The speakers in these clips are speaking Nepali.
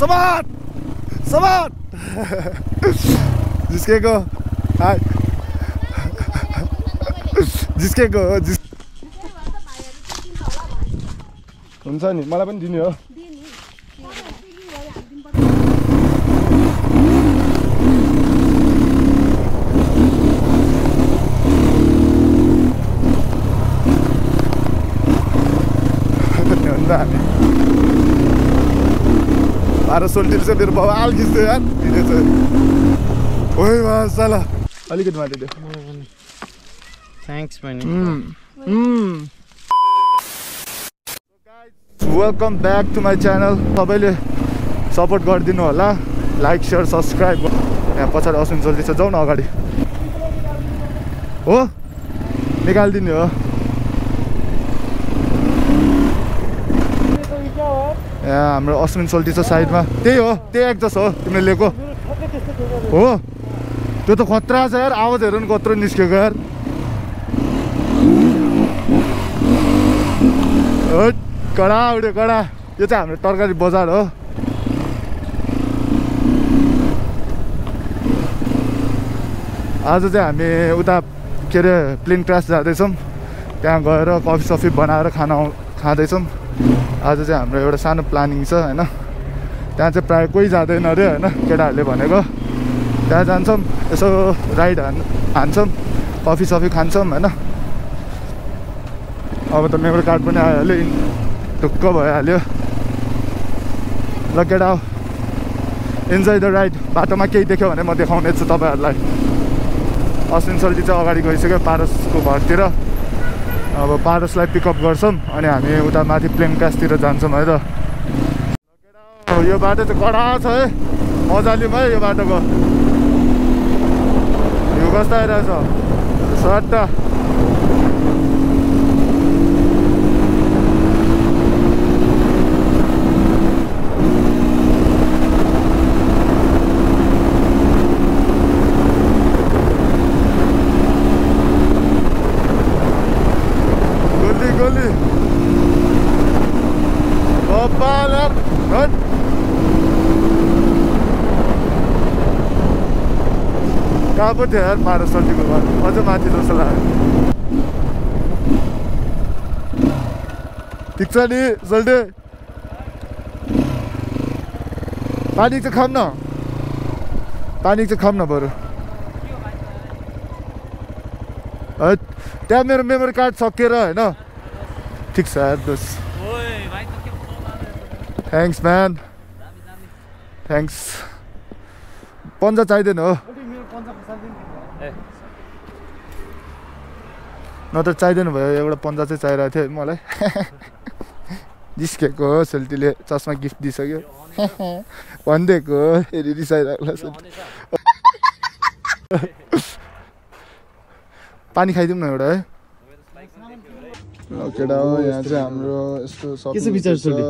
समत समत जिस्केको हाय जिस्केको हुन्छ नि मलाई पनि दिने हो बाह्र सोल्टिल चाहिँ मेरो बाबा आल खिच्दै यार भिडियो चाहिँ ओइ मासला अलिकति माथि थ्याङ्क्स पनि welcome back to my channel सबैले सपोर्ट गरिदिनु होला लाइक सेयर सब्सक्राइब यहाँ पछाडि अश्विन सोल्टी छ जाउँ न अगाडि हो निकालिदिने हो यहाँ हाम्रो अश्विन सोल्टी छ साइडमा त्यही हो त्यही एक्जस्ट हो तिमीले लिएको हो त्यो त खतरा छ यार आवाज हेर न कत्रो निस्केको यार कडा उड्यो कडा यो चाहिँ हाम्रो तरकारी बजार हो आज चाहिँ हामी उता के अरे प्लेन क्रास जाँदैछौँ त्यहाँ गएर कफी सफी बनाएर खाँदैछौँ आज चाहिँ हाम्रो एउटा सानो प्लानिङ छ होइन त्यहाँ चाहिँ प्रायः कोही जाँदैन अरे होइन केटाहरूले भनेको त्यहाँ जान्छौँ यसो राइड हान्छौँ कफी सफी खान्छौँ होइन अब त मेमोरी कार्ड पनि आइहाल्यो ढुक्क भइहाल्यो ल केटा हो इन्जोय द राइड बाटोमा केही देख्यो भने म देखाउने छु तपाईँहरूलाई अश्विन सोल्टी चाहिँ अगाडि गइसक्यो पारसको घरतिर अब पारसलाई पिकअप गर्छौँ अनि हामी उता माथि प्लेन क्रासतिर जान्छौँ है त यो बाटो चाहिँ कडा छ है मजा लिउँ है यो बाटोको यो कस्तो आइरहेछ सट्टा कहाँ पो थियो यार पारस सोल्टीको घर अझ माथि जस्तो लाग्यो ठिक छ नि सोल्टी पानी चाहिँ खाऊँ न बरु त्यहाँ मेरो मेमोरी कार्ड सकिएर होइन ठिक छ यार दोस्त थ्याङ्क्स म्यान थ्याङ्क्स पन्जा चाहिँदैन हो न त चाहिँदैन भयो एउटा पन्जा चाहिँ चाहिरहेको थियो मलाई जिस्केको हो सोल्टीले चस्मा गिफ्ट दिइसक्यो भनिदिएको फेरि रिसाइरहेको पानी खाइदिउँ न एउटा है केटा हो यहाँ चाहिँ हाम्रो यस्तो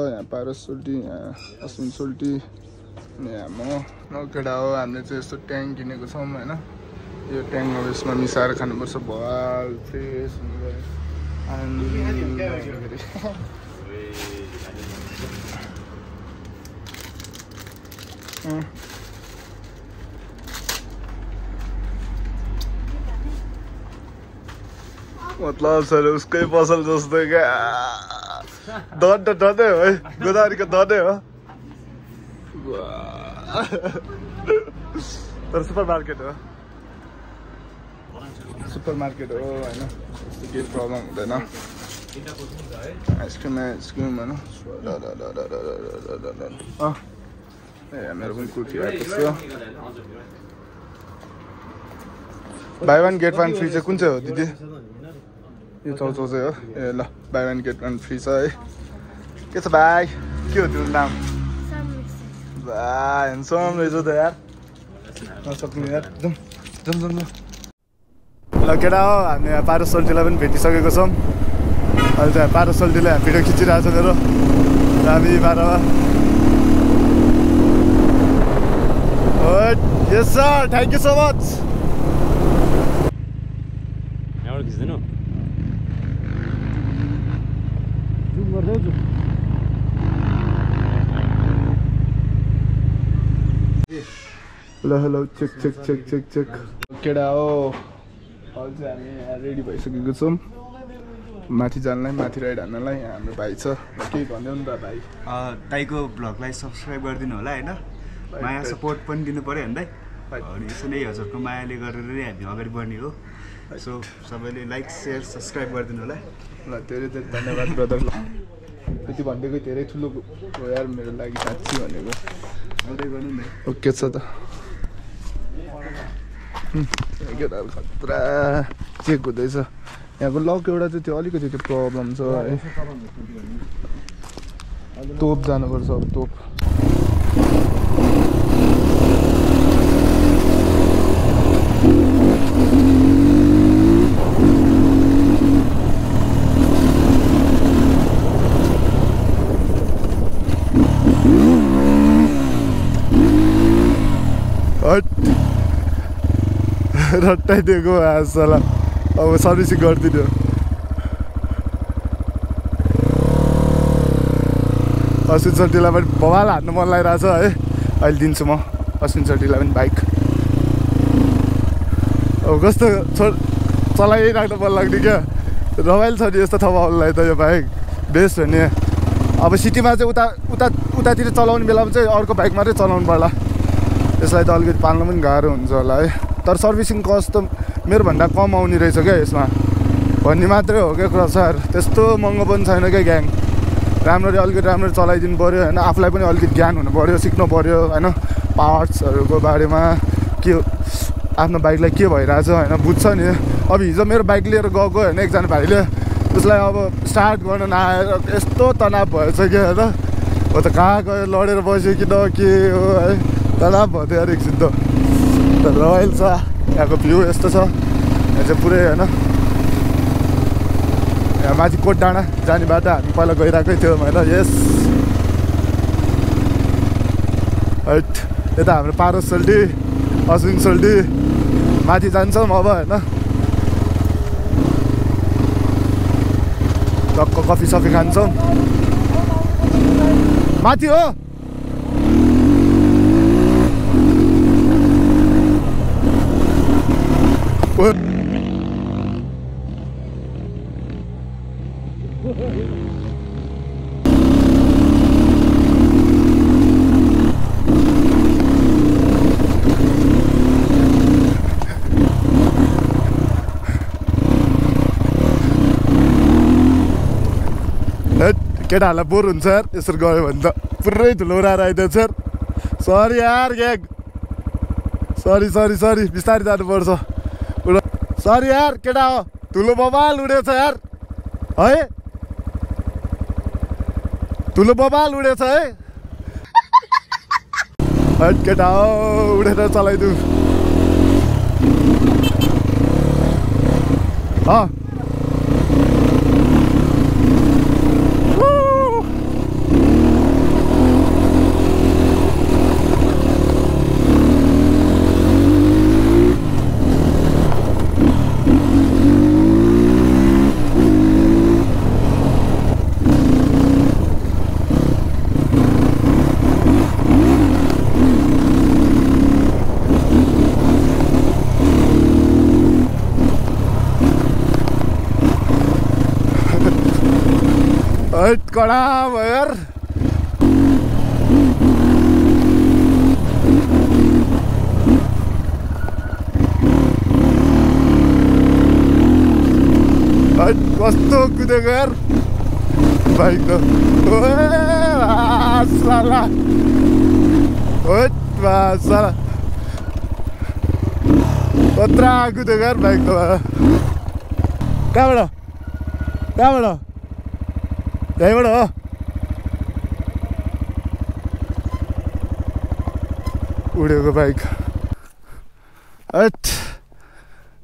यहाँ पारस सोल्टी यहाँ अश्विन सोल्टी अनि यहाँ म केटा हो हामीले चाहिँ यस्तो ट्याङ्क किनेको छौँ होइन यो ट्याङ्क अब यसमा मिसाएर खानुपर्छ भल फ्रेस मतलब सर उसकै पसल जस्तो क्या डदै हो है गोदावरीको डदै हो तर सुपर मार्केट हो होइन केही प्रब्लम हुँदैन आइसक्रिम होइन मेरो पनि कुर्ती आएको छ buy one get one free चाहिँ कुन चाहिँ हो दिदी यो चाउचाउ चाहिँ हो ए ल buy one get one free छ है के छ भाइ के हो तिम्रो नाम भाइ ह्यान्डसम रहेछ त यार नसक्ने यार जाउँ ल केटा हो हामी यहाँ पारस सोल्टीलाई पनि भेटिसकेको छौँ अहिले चाहिँ पारस सोल्टीले भिडियो खिचिरहेको छ मेरो हामी बाह्रमा yes sir thank you so much यहाँबाट खिच्दैन hello check check check check check केटा हो हजुर हामी यहाँ रेडी भइसकेको छौँ माथि जानलाई माथि राइड हान्नलाई यहाँ हाम्रो भाइ छ के भन्दै नि त भाइ दाइको ब्लगलाई सब्सक्राइब गरिदिनु होला होइन माया सपोर्ट पनि दिनु पऱ्यो होइन दाइ अनि यसो नै हजुरको मायाले गरेर नै हामी अगाडि बढ्ने हो सो सबैले लाइक सेयर सब्सक्राइब गरिदिनु होला ल धेरै धेरै धन्यवाद ब्रदर ल यति भनिदिएको धेरै ठुलो हो यार मेरो लागि साँच्ची भनेको आउँदै गर्नु नि ओके छ त केटाहरू खतरा चेक हुँदैछ यहाँको लक एउटा चाहिँ त्यो अलिकति त्यो प्रब्लम छ है तोप जानुपर्छ अब तोप रट्टाइदिएको आजसला अब सर्भिसिङ गरिदिनु अश्विन सेट्टीलाई पनि बवाल हान्नु मन लागिरहेछ है अहिले दिन्छु म अश्विन सेट्टीलाई पनि बाइक अब कस्तो चलाइराख्नु मन लाग्ने क्या रमाइलो छ नि यस्तो थपाउनुलाई त यो बाइक बेस्ट हो नि अब सिटीमा चाहिँ उतातिर चलाउने बेलामा चाहिँ अर्को बाइक मात्रै चलाउनु पर्ला यसलाई त अलिकति पाल्नु पनि गाह्रो हुन्छ होला है तर सर्भिसिङ कस्ट त मेरोभन्दा कम आउने रहेछ क्या यसमा भन्ने मात्रै हो क्या क्रसर त्यस्तो महँगो पनि छैन क्या ग्याङ राम्ररी अलिकति राम्ररी चलाइदिनु पऱ्यो होइन आफूलाई पनि अलिकति ज्ञान हुनु पऱ्यो सिक्नु पऱ्यो होइन पार्ट्सहरूको बारेमा के आफ्नो बाइकलाई के भइरहेछ होइन बुझ्छ नि अब हिजो मेरो बाइक लिएर गएको होइन एकजना भाइले उसलाई अब स्टार्ट गर्न नआएर यस्तो तनाव भएछ क्या होइन हो त कहाँ गयो लडेर बस्यो कि न के हो है तनाव भयो त्यो यार एकछिन त रमाइलो छ यहाँको भ्यू यस्तो छ यहाँ चाहिँ पुरै होइन यहाँ माथि कोट डाँडा जाने बाटो हामी पहिला गइरहेकै थियौँ होइन यस हैट यता हाम्रो पारस सोल्टी अश्विन सोल्टी माथि जान्छौँ अब होइन टक्क कफी सफी खान्छौँ माथि हो केटाहरूलाई बोर हुन्छ यार यसरी गयो भने त पुरै धुलो उडाएर आइदिन्छ यार सरी यार ग्याङ सरी सरी सरी बिस्तारै जानुपर्छ सरी यार केटा हो धुलो बबाल उडेछ यार है धुलो बबाल उडेछ है केटा हो उडेर चलाइदिउँ कडा भयो यार कस्तो कुदेको यार बाइक त साला साला कत्रा कुदेको यार बाइक त कहाँबाट यहीँबाट हो उडेको बाइक हट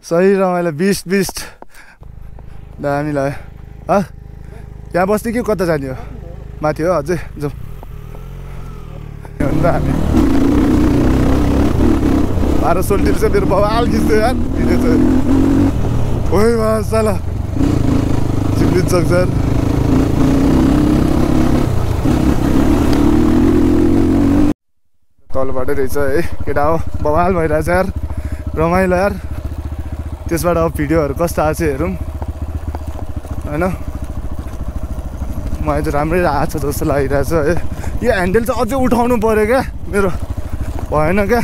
सही रमाइलो बिस्ट दामी लाग्यो यहाँ बस्ने कि कता जाने हो माथि हो अझै जाउँ अन्त हामी 1200 चाहिँ मेरो बवाल खिच्थ्यो यार भिडियो चाहिँ ओइ मासाला चिप्लिन सक्छ यार तलबाटै रहेछ है केटा हो बवाल भइरहेछ यार रमाइलो यार त्यसबाट अब भिडियोहरू कस्तो आएको छ हेरौँ होइन मलाई चाहिँ राम्रै आएको छ जस्तो लागिरहेछ है यो ह्यान्डल चाहिँ अझै उठाउनु पऱ्यो क्या मेरो भएन क्या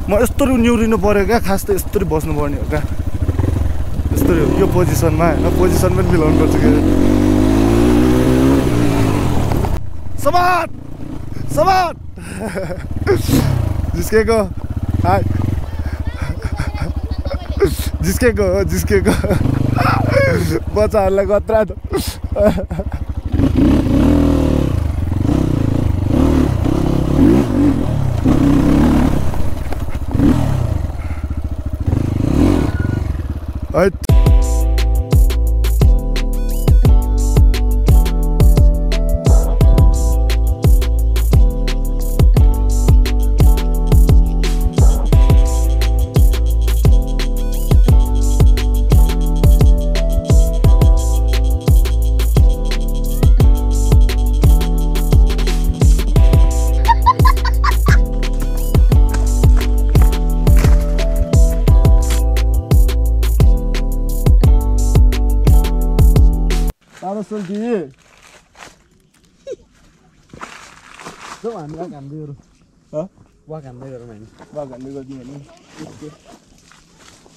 म यस्तरी निहुरिनु पऱ्यो क्या खास त यस्तरी बस्नुपर्ने हो क्या यस्तरी यो पोजिसनमा होइन पोजिसन पनि मिलाउनु पर्छ कि सबात सबात जिस्केको जिस्केको बच्चाहरूलाई कत्रा त है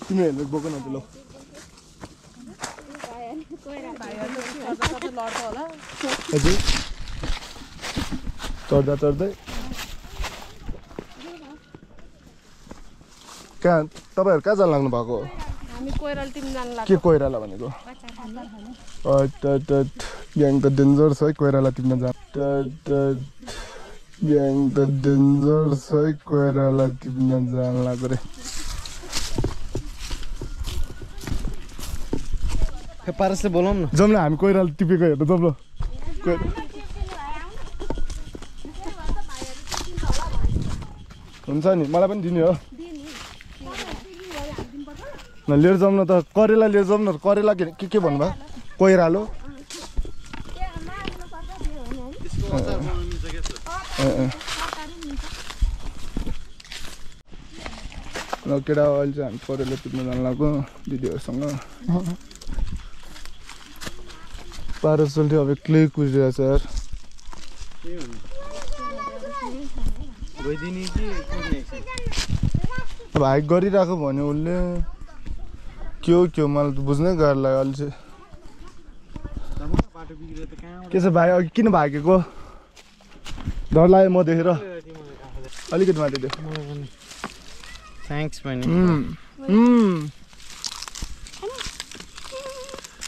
तिमीहरूले बोक न ल हजुर चढ्दा चढ्दै कहाँ तपाईँहरू कहाँ जान लाग्नु भएको के कोइराला भनेको ग्याङ त डेन्जर छ है कोइराला तिमीले ग्याङ त डेन्जर छ है कोइराला तिमीले जान लाग्यो रे पारसले बोलाउँ न जाउँ न हामी कोइराला टिपेको हेर्नु जाउँ ल हुन्छ नि मलाई पनि दिने हो न लिएर जाउँ न त करेला लिएर जाउँ न करेला के भन्नुभयो कोइरालो ल केटा अहिले चाहिँ हामी करेला टिप्न जान लाग्यो दिदीहरूसँग पारसले अब एक्लै कुदिरहेछ यार अब हाइक गरिरहेको भन्यो उसले के हो मलाई त बुझ्नै गाह्रो लाग्यो अहिले चाहिँ के छ भाइ अघि किन भागेको डर लाग्यो म देखेर अलिकति माथि देख थ्याङ्क्स पनि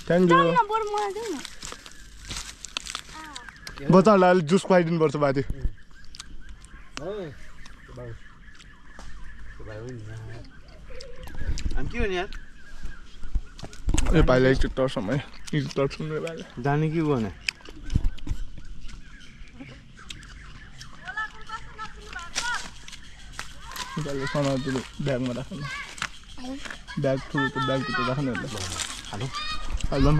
थ्याङ्क यू बच्चाहरूलाई अलिक जुस खुवाइदिनु पर्छ बाजे ए भाइलाई एकचोटि टर्छौँ है टर्छौँ भाइलाई जाने कि गर्ने समाजले ब्यागमा राख्नु ब्याग ठुलो त ब्यागभित्र राख्नु हेलो हेलो न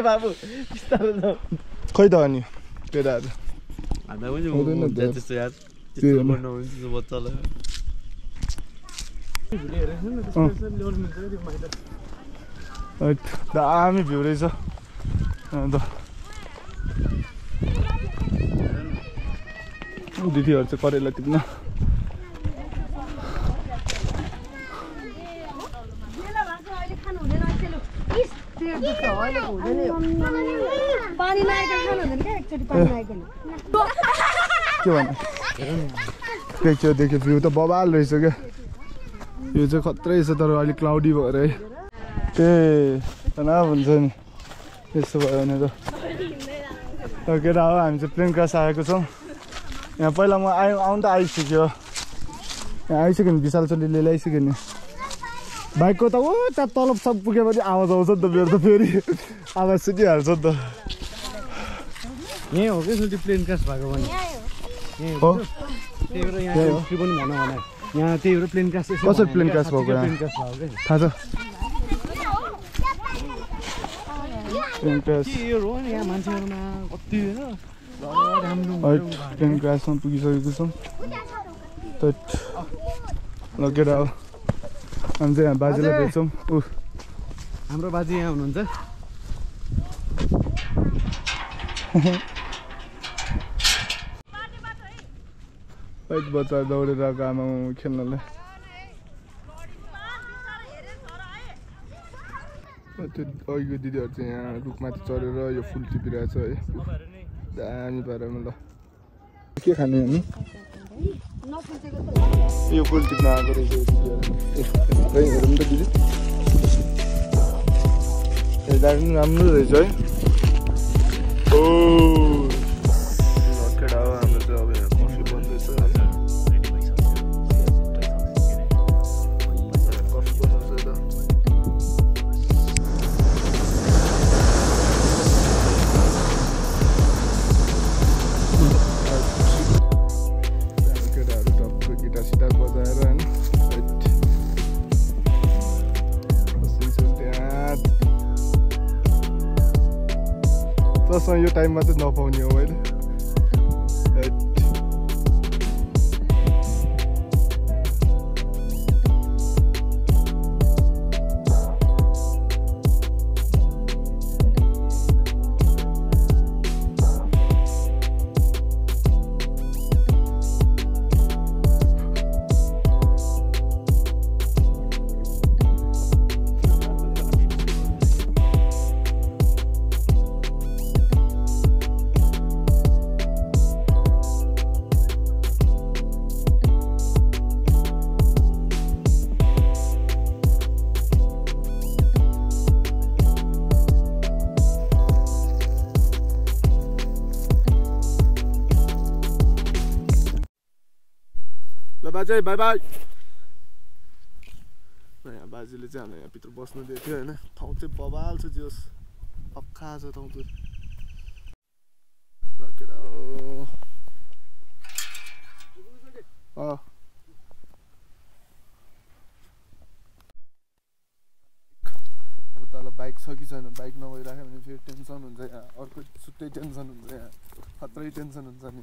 बाबु खै त अनि केटाहरू दामी भ्यू रहेछ अन्त दिदीहरू चाहिँ करेला टिप्न के भन्नु देख्यो भ्यू त बवाल रहेछ क्या यो चाहिँ खत्रै छ तर अलिक क्लाउडी भएर है तनाव हुन्छ नि यस्तो भयो भने त केटा हो हामी चाहिँ प्लेन क्रास आएको छौँ यहाँ पहिला म आउनु त आइसक्यो यहाँ आइसक्यो नि विशाल चोलीले ल्याइसक्यो नि बाइकको त त्यहाँ तलब सब पुगेपछि आवाज आउँछ नि त मेरो त फेरि आवाज सुनिहाल्छ नि त यहीँ हो क्या प्लेन क्रास भएको भने हो यहाँ त्यही भएर प्लेन क्रास कसरी प्लेन क्रास भएको थाहा छ प्लेन क्रास के यो हो नि यहाँ मान्छेहरुमा कति हैन राम्रो प्लेन क्रासमा पुगिसकेको छौँ लगेर अब हामी चाहिँ यहाँ बाजेलाई भेट्छौँ हाम्रो बाजे यहाँ हुनुहुन्छ बच्चा दौडेर आएको आमा खेल्नलाई त्यो अघिको दिदीहरू चाहिँ यहाँ रुखमाथि चढेर यो फुल टिपिरहेछ है दामी पारामा ल के खाने हामी यो फुल टिप्न आएको रहेछ हेरौँ त दिदी हेर्दा पनि राम्रो रहेछ है ओ केटा हो हाम्रो चाहिँ अब यहाँ कफी बन्दैछ कफी बनाउँछ त गिटार बजाएर होइन तसँग यो टाइममा चाहिँ नपाउने हो मैले बाजे बाई बाई यहाँ बाजेले चाहिँ हामीलाई यहाँभित्र बस्नु दिएको थियो होइन ठाउँ चाहिँ बबाल छ जोस् पक्का छ ठाउँ चाहिँ केटा हो अब तल बाइक छ कि छैन बाइक नभइराख्यो भने फेरि टेन्सन हुन्छ यहाँ अर्को छुट्टै टेन्सन हुन्छ यहाँ खत्रै टेन्सन हुन्छ नि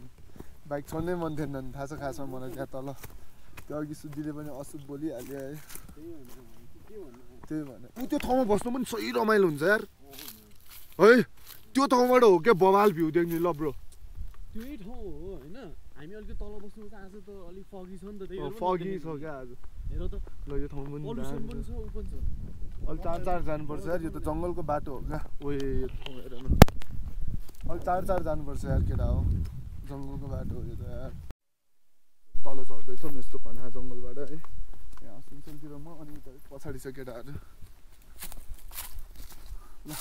बाइक चढ्नै मन थिएन नि थाहा छ खासमा मलाई त्यहाँ तल त्यो अघि सुजीले पनि अशुभ बोलिहाल्यो है त्यही भने ऊ त्यो ठाउँमा बस्नु पनि सही रमाइलो हुन्छ यार है त्यो ठाउँबाट हो क्या बवाल भ्यू देख्ने ल ब्रो त्यही ठाउँ हो हैन हामी अलिकति तल बस्नु चाहिँ आज त अलिक फगी छ नि त त्यही फगी छ क्या आज हेर त ल यो ठाउँ पनि पल्युसन पनि छ उ पनि छ अलि चार जानुपर्छ यार यो त जङ्गलको बाटो हो क्या ओए यो ठाउँ हेर न अलि चार जानुपर्छ यार केटा हो जङ्गलको बाटो हो यो त यार तल झर्दैछौँ यस्तो घना जङ्गलबाट है यहाँ सुनसनतिर म अनि पछाडि छ केटाहरू ल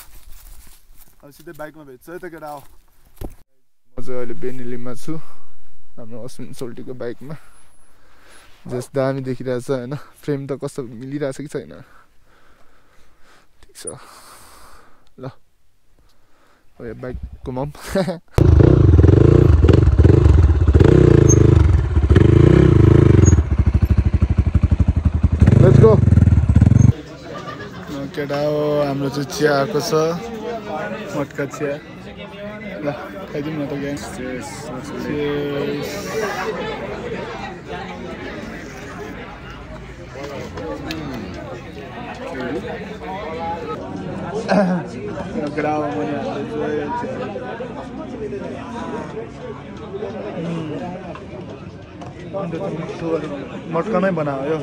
अब सिधै बाइकमा भेट्छ है त केटा हो म चाहिँ अहिले बेनिलीमा छु हाम्रो अश्विन सोल्टीको बाइकमा जस दामी देखिरहेछ होइन फ्रेम त कस्तो मिलिरहेछ कि छैन ठिक छ ल अब यो बाइक घुमाउँ लेट्स गो केटा हो हाम्रो चाहिँ चिया आएको छ मटका चिया ल खाइदिउँ न त ग्याङ मटका नै बनायो